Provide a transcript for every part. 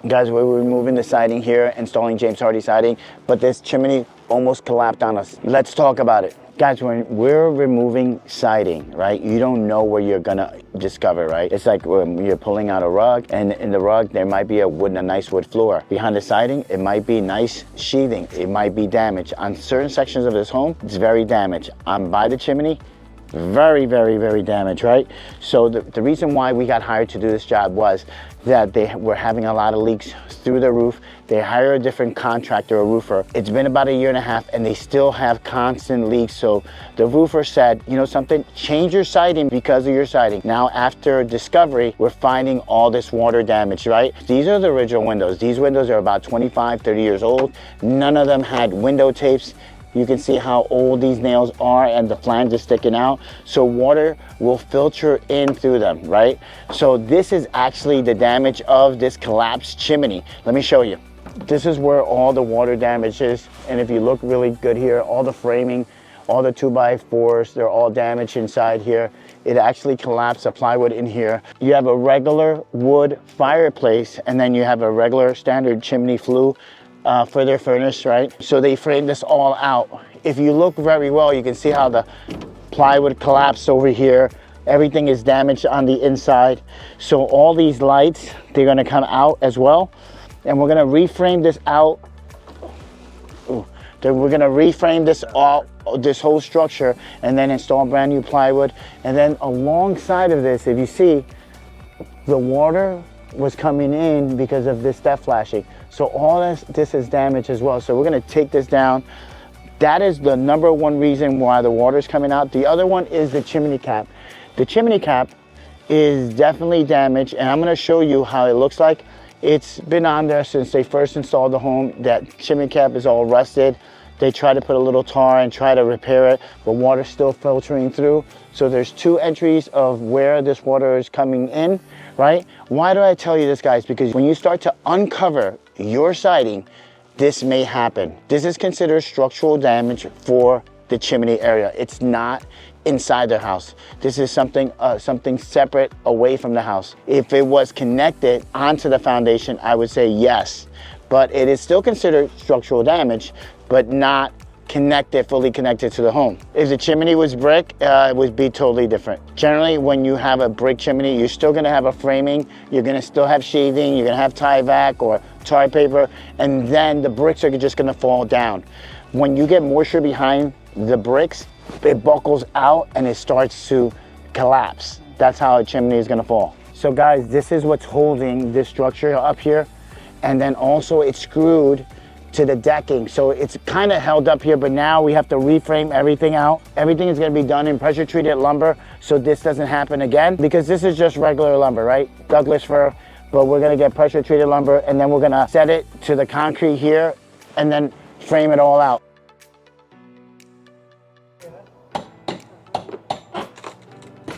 Guys, we're removing the siding here, installing James Hardie siding, but this chimney almost collapsed on us. Let's talk about it. Guys, when we're removing siding, right, you don't know where you're gonna discover, right? It's like when you're pulling out a rug, and in the rug, there might be a nice wood floor. Behind the siding, it might be nice sheathing. It might be damaged. On certain sections of this home, it's very damaged. By the chimney, very, very, very damaged, right? So the reason why we got hired to do this job was that they were having a lot of leaks through the roof. They hired a different contractor, a roofer. It's been about 1.5 years and they still have constant leaks. So the roofer said, you know something, change your siding because of your siding. Now after discovery, we're finding all this water damage, right? These are the original windows. These windows are about 25, 30 years old. None of them had window tapes. You can see how old these nails are and the flange is sticking out. So water will filter in through them, right? So this is actually the damage of this collapsed chimney. Let me show you. This is where all the water damage is. And if you look really good here, all the framing, all the 2x4s, they're all damaged inside here. It actually collapsed the plywood in here. You have a regular wood fireplace, and then you have a regular standard chimney flue for their furnace, right? So they framed this all out. If you look very well, you can see how the plywood collapsed over here. Everything is damaged on the inside. So all these lights, they're gonna come out as well. And we're gonna reframe this out. Then we're gonna reframe this whole structure and then install brand new plywood. And then alongside of this, if you see, the water was coming in because of this step flashing. So all this is damaged as well. So we're gonna take this down. That is the #1 reason why the water is coming out. The other one is the chimney cap. The chimney cap is definitely damaged, and I'm gonna show you how it looks like. It's been on there since they first installed the home. That chimney cap is all rusted. They try to put a little tar and try to repair it, but water's still filtering through. So there's 2 entries of where this water is coming in, right? Why do I tell you this, guys? Because when you start to uncover your siding, this may happen. This is considered structural damage for the chimney area. It's not inside the house. This is something separate away from the house. If it was connected onto the foundation, I would say yes, but it is still considered structural damage, but not fully connected to the home. If the chimney was brick, it would be totally different. Generally, when you have a brick chimney, you're still gonna have a framing, you're gonna still have sheathing, you're gonna have tie-vac or tar paper, and then the bricks are just gonna fall down. When you get moisture behind the bricks, it buckles out and it starts to collapse. That's how a chimney is gonna fall. So guys, this is what's holding this structure up here. And then also it's screwed to the decking. So it's kind of held up here, but now we have to reframe everything out. Everything is gonna be done in pressure treated lumber so this doesn't happen again, because this is just regular lumber, right? Douglas fir, but we're gonna get pressure treated lumber and then we're gonna set it to the concrete here and then frame it all out.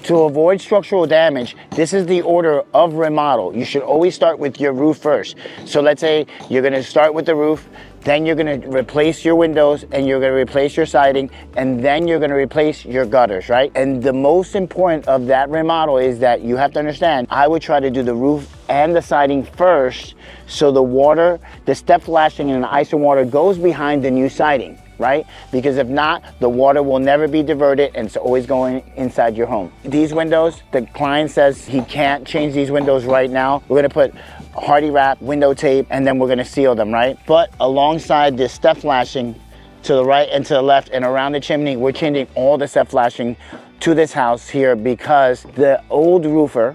To avoid structural damage, this is the order of remodel. You should always start with your roof first. So let's say you're gonna start with the roof, then you're gonna replace your windows and you're gonna replace your siding, and then you're gonna replace your gutters, right? And the most important of that remodel is that you have to understand, I would try to do the roof and the siding first, so the water, the step flashing and the ice and water goes behind the new siding, right? Because if not, the water will never be diverted and it's always going inside your home. These windows, the client says he can't change these windows right now. We're gonna put Hardie wrap, window tape, and then we're gonna seal them, right? But alongside this step flashing to the right and to the left and around the chimney, we're changing all the step flashing to this house here because the old roofer,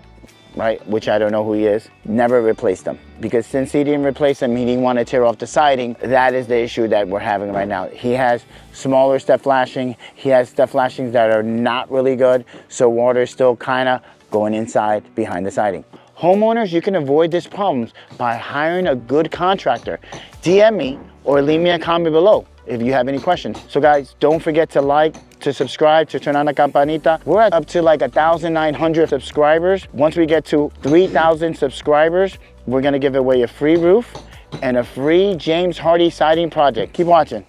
right, which I don't know who he is, never replaced them. Because since he didn't replace them, he didn't want to tear off the siding. That is the issue that we're having right now. He has smaller step flashing. He has step flashings that are not really good, so water is still kind of going inside behind the siding. Homeowners, you can avoid these problems by hiring a good contractor. DM me or leave me a comment below if you have any questions. So guys, don't forget to like, to subscribe, to turn on the campanita. We're up to like 1,900 subscribers. Once we get to 3,000 subscribers, we're gonna give away a free roof and a free James Hardie siding project. Keep watching.